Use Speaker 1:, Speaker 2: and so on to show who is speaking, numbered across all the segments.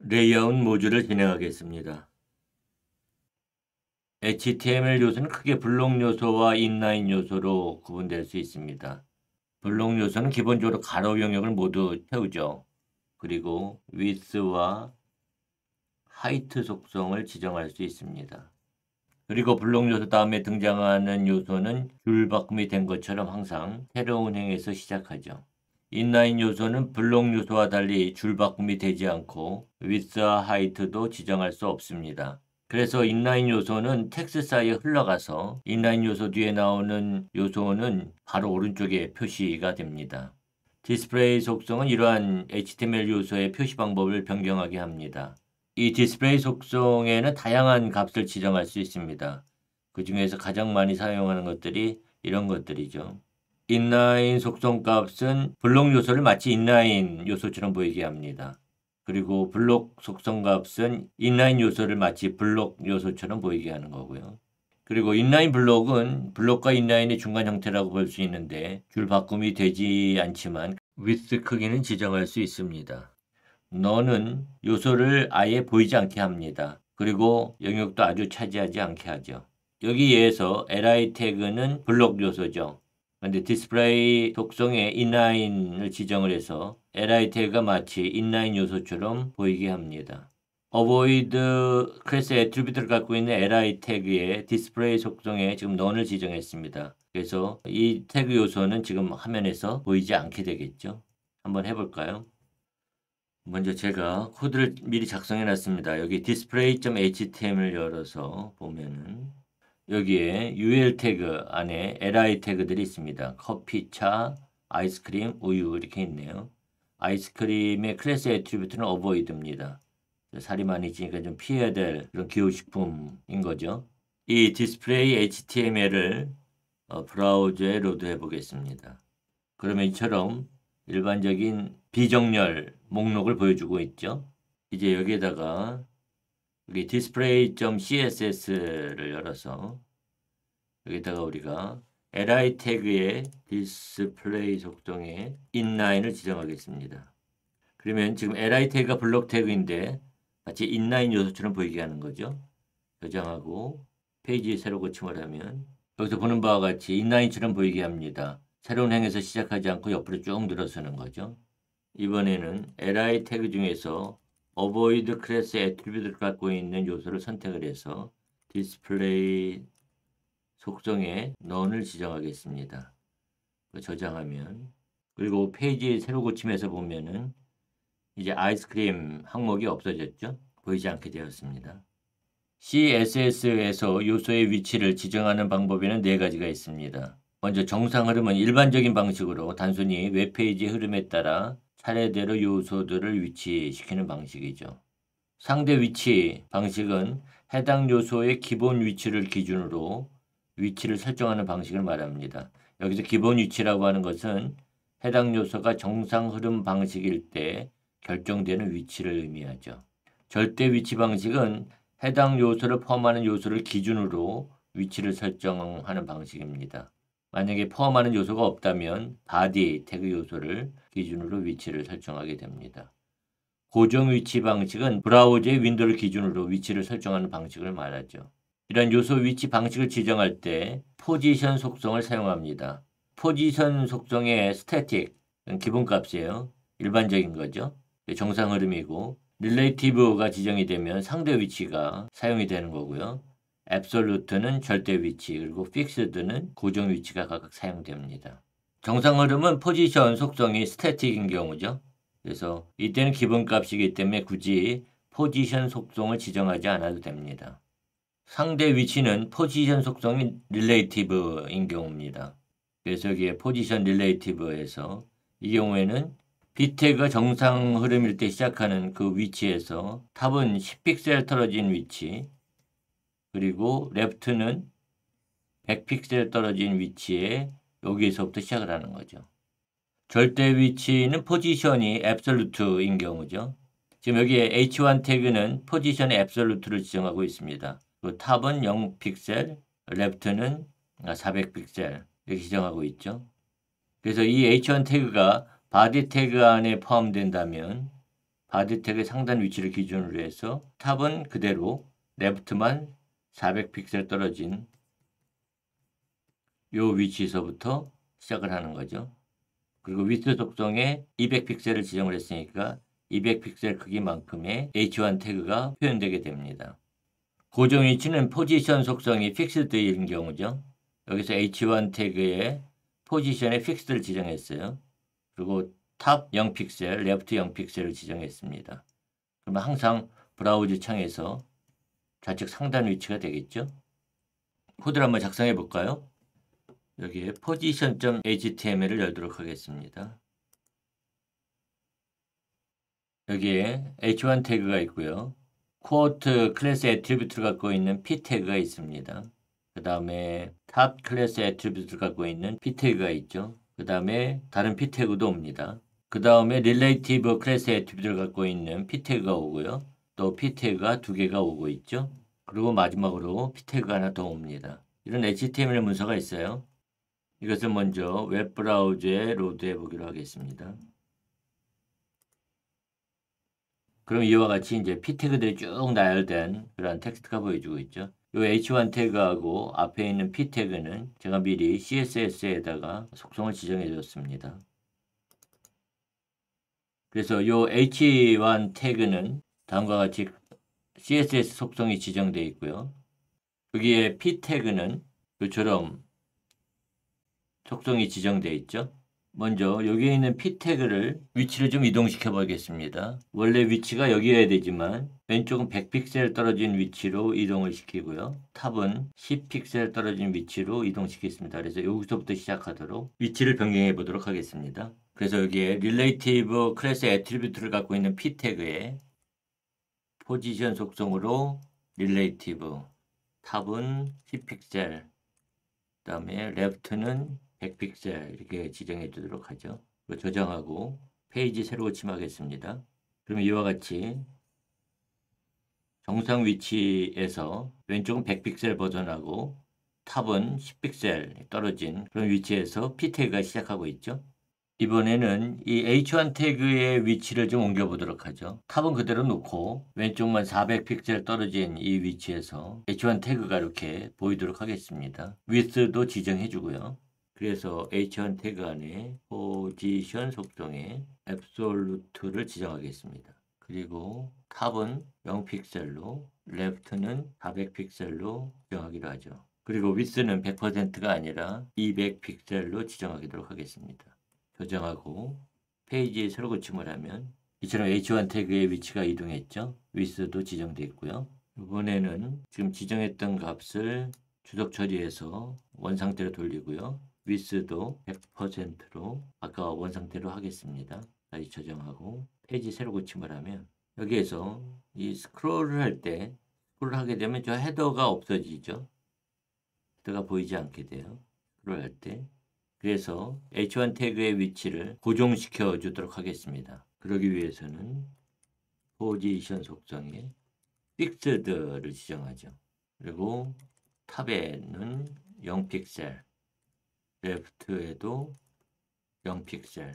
Speaker 1: 레이아웃 모듈을 진행하겠습니다. HTML 요소는 크게 블록 요소와 인라인 요소로 구분될 수 있습니다. 블록 요소는 기본적으로 가로 영역을 모두 채우죠. 그리고 width와 height 속성을 지정할 수 있습니다. 그리고 블록 요소 다음에 등장하는 요소는 줄바꿈이 된 것처럼 항상 새로운 행에서 시작하죠. 인라인 요소는 블록 요소와 달리 줄바꿈이 되지 않고 width와 height도 지정할 수 없습니다. 그래서 인라인 요소는 텍스트 사이에 흘러가서 인라인 요소 뒤에 나오는 요소는 바로 오른쪽에 표시가 됩니다. 디스플레이 속성은 이러한 HTML 요소의 표시 방법을 변경하게 합니다. 이 디스플레이 속성에는 다양한 값을 지정할 수 있습니다. 그 중에서 가장 많이 사용하는 것들이 이런 것들이죠. 인라인 속성 값은 블록 요소를 마치 인라인 요소처럼 보이게 합니다. 그리고 블록 속성 값은 인라인 요소를 마치 블록 요소처럼 보이게 하는 거고요. 그리고 인라인 블록은 블록과 인라인의 중간 형태라고 볼 수 있는데 줄 바꿈이 되지 않지만 width 크기는 지정할 수 있습니다. none은 요소를 아예 보이지 않게 합니다. 그리고 영역도 아주 차지하지 않게 하죠. 여기에서 li 태그는 블록 요소죠. 그런데 디스플레이 속성에 inline을 지정을 해서 li 태그가 마치 inline 요소처럼 보이게 합니다. avoid 클래스 애트리뷰트를 갖고 있는 li 태그의 디스플레이 속성에 지금 none을 지정했습니다. 그래서 이 태그 요소는 지금 화면에서 보이지 않게 되겠죠. 한번 해볼까요? 먼저 제가 코드를 미리 작성해 놨습니다. 여기 display.html을 열어서 보면은 여기에 ul 태그 안에 li 태그들이 있습니다. 커피, 차, 아이스크림, 우유 이렇게 있네요. 아이스크림의 클래스 애트리뷰트는 avoid입니다. 살이 많이 찌니까 좀 피해야 될 그런 기호식품인 거죠. 이 display html을 브라우저에 로드해 보겠습니다. 그러면 이처럼 일반적인 비정렬 목록을 보여주고 있죠. 이제 여기에다가 여기 display.css를 열어서 여기다가 우리가 li 태그의 display 속성에 inline을 지정하겠습니다. 그러면 지금 li 태그가 블록 태그인데 마치 inline 요소처럼 보이게 하는 거죠. 저장하고 페이지 새로 고침을 하면 여기서 보는 바와 같이 inline처럼 보이게 합니다. 새로운 행에서 시작하지 않고 옆으로 쭉 늘어서는 거죠. 이번에는 li 태그 중에서 avoid 클래스 애트리뷰트를 갖고 있는 요소를 선택을 해서 디스플레이 속성에 none을 지정하겠습니다. 저장하면 그리고 페이지 새로 고침해서 보면은 이제 아이스크림 항목이 없어졌죠. 보이지 않게 되었습니다. CSS에서 요소의 위치를 지정하는 방법에는 4가지가 있습니다. 먼저 정상 흐름은 일반적인 방식으로 단순히 웹페이지 흐름에 따라 차례대로 요소들을 위치시키는 방식이죠. 상대 위치 방식은 해당 요소의 기본 위치를 기준으로 위치를 설정하는 방식을 말합니다. 여기서 기본 위치라고 하는 것은 해당 요소가 정상 흐름 방식일 때 결정되는 위치를 의미하죠. 절대 위치 방식은 해당 요소를 포함하는 요소를 기준으로 위치를 설정하는 방식입니다. 만약에 포함하는 요소가 없다면 body 태그 요소를 기준으로 위치를 설정하게 됩니다. 고정 위치 방식은 브라우저의 윈도우를 기준으로 위치를 설정하는 방식을 말하죠. 이런 요소 위치 방식을 지정할 때 포지션 속성을 사용합니다. 포지션 속성의 static, 기본값이에요. 일반적인 거죠. 정상 흐름이고 relative가 지정이 되면 상대 위치가 사용이 되는 거고요. absolute는 절대 위치, 그리고 fixed는 고정 위치가 각각 사용됩니다. 정상 흐름은 포지션 속성이 static인 경우죠. 그래서 이때는 기본값이기 때문에 굳이 포지션 속성을 지정하지 않아도 됩니다. 상대 위치는 포지션 속성이 relative인 경우입니다. 그래서 여기에 포지션 relative에서 이 경우에는 비태그가 정상 흐름일 때 시작하는 그 위치에서 탑은 10픽셀 떨어진 위치, 그리고 left는 100픽셀 떨어진 위치에 여기에서부터 시작을 하는 거죠. 절대 위치는 포지션이 absolute인 경우죠. 지금 여기에 h1 태그는 포지션의 absolute를 지정하고 있습니다. 그 탑은 0픽셀, left는 400픽셀 이렇게 지정하고 있죠. 그래서 이 h1 태그가 body 태그 안에 포함된다면 바디 태그의 상단 위치를 기준으로 해서 탑은 그대로 레프트만 400픽셀 떨어진 요 위치에서부터 시작을 하는 거죠. 그리고 위스 속성에 200픽셀을 지정을 했으니까 200픽셀 크기만큼의 H1 태그가 표현되게 됩니다. 고정 위치는 포지션 속성이 픽스드인 경우죠. 여기서 H1 태그의 포지션에 픽스드를 지정했어요. 그리고 탑 0픽셀, 레프트 0픽셀을 지정했습니다. 그러면 항상 브라우저 창에서 좌측 상단 위치가 되겠죠. 코드를 한번 작성해 볼까요? 여기에 position.html을 열도록 하겠습니다. 여기에 h1 태그가 있고요. quote 클래스 애트리뷰트를 갖고 있는 p 태그가 있습니다. 그 다음에 탑 클래스 애트리뷰트를 갖고 있는 p 태그가 있죠. 그 다음에 다른 p 태그도 옵니다. 그 다음에 relative 클래스 애트리뷰트를 갖고 있는 p 태그가 오고요. 또 p 태그가 2개가 오고 있죠. 그리고 마지막으로 p 태그가 하나 더 옵니다. 이런 HTML 문서가 있어요. 이것을 먼저 웹브라우저에 로드해 보기로 하겠습니다. 그럼 이와 같이 이제 p 태그들이 쭉 나열된 그런 텍스트가 보여주고 있죠. 이 h1 태그하고 앞에 있는 p 태그는 제가 미리 CSS에다가 속성을 지정해 줬습니다. 그래서 이 h1 태그는 다음과 같이 CSS 속성이 지정되어 있고요. 여기에 p 태그는 이처럼 속성이 지정되어 있죠. 먼저 여기에 있는 p 태그를 위치를 좀 이동시켜 보겠습니다. 원래 위치가 여기여야 되지만 왼쪽은 100픽셀 떨어진 위치로 이동을 시키고요. 탑은 10픽셀 떨어진 위치로 이동시키겠습니다. 그래서 여기서부터 시작하도록 위치를 변경해 보도록 하겠습니다. 그래서 여기에 relative 클래스 애트리뷰트를 갖고 있는 p 태그에 포지션 속성으로 relative, 탑은 10픽셀, 그 다음에 left는 100픽셀 이렇게 지정해 주도록 하죠. 저장하고 페이지 새로 고침하겠습니다. 그럼 이와 같이 정상 위치에서 왼쪽은 100픽셀 버전하고 탑은 10픽셀 떨어진 그런 위치에서 p 태그가 시작하고 있죠. 이번에는 이 h1 태그의 위치를 좀 옮겨 보도록 하죠. 탑은 그대로 놓고 왼쪽만 400픽셀 떨어진 이 위치에서 h1 태그가 이렇게 보이도록 하겠습니다. width도 지정해 주고요. 그래서 h1 태그 안에 포지션 속성에 absolute를 지정하겠습니다. 그리고 탑은 0픽셀로 left는 400픽셀로 지정하기로 하죠. 그리고 width는 100%가 아니라 200픽셀로 지정하도록 하겠습니다. 저장하고 페이지에 새로 고침을 하면 이처럼 h1 태그의 위치가 이동했죠. width도 지정되어 있고요. 이번에는 지금 지정했던 값을 주석 처리해서 원상태로 돌리고요. width도 100%로 아까 원상태로 하겠습니다. 다시 저장하고 페이지 새로 고침을 하면 여기에서 이 스크롤을 할 때 스크롤을 하게 되면 저 헤더가 없어지죠. 헤더가 보이지 않게 돼요. 스크롤 할 때. 그래서 h1 태그의 위치를 고정시켜 주도록 하겠습니다. 그러기 위해서는 포지션 속성에 픽스드를 지정하죠. 그리고 탑에는 0픽셀, 레프트에도 0픽셀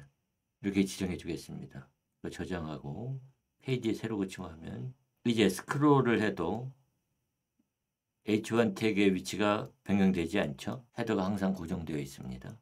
Speaker 1: 이렇게 지정해 주겠습니다. 저장하고 페이지에 새로 고침하면 이제 스크롤을 해도 h1 태그의 위치가 변경되지 않죠. 헤더가 항상 고정되어 있습니다.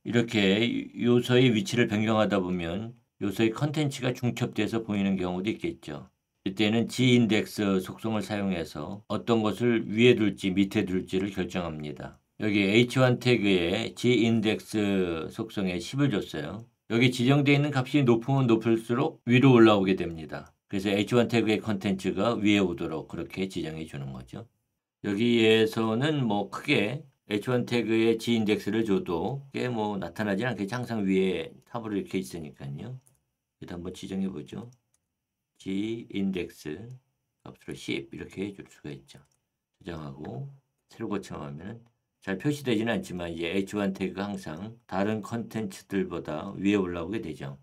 Speaker 1: 이렇게 요소의 위치를 변경하다 보면 요소의 컨텐츠가 중첩돼서 보이는 경우도 있겠죠. 이때는 g인덱스 속성을 사용해서 어떤 것을 위에 둘지 밑에 둘지를 결정합니다. 여기 h1 태그에 g인덱스 속성에 10을 줬어요. 여기 지정되어 있는 값이 높으면 높을수록 위로 올라오게 됩니다. 그래서 h1 태그의 컨텐츠가 위에 오도록 그렇게 지정해 주는 거죠. 여기에서는 뭐 크게 h1 태그에 g인덱스를 줘도 꽤 뭐 나타나지 않겠지. 항상 위에 탑으로 이렇게 있으니까요. 일단 한번 지정해 보죠. g인덱스 값으로 10 이렇게 해줄 수가 있죠. 저장하고 새로 고침하면 잘 표시되지는 않지만 이제 h1 태그가 항상 다른 컨텐츠들보다 위에 올라오게 되죠.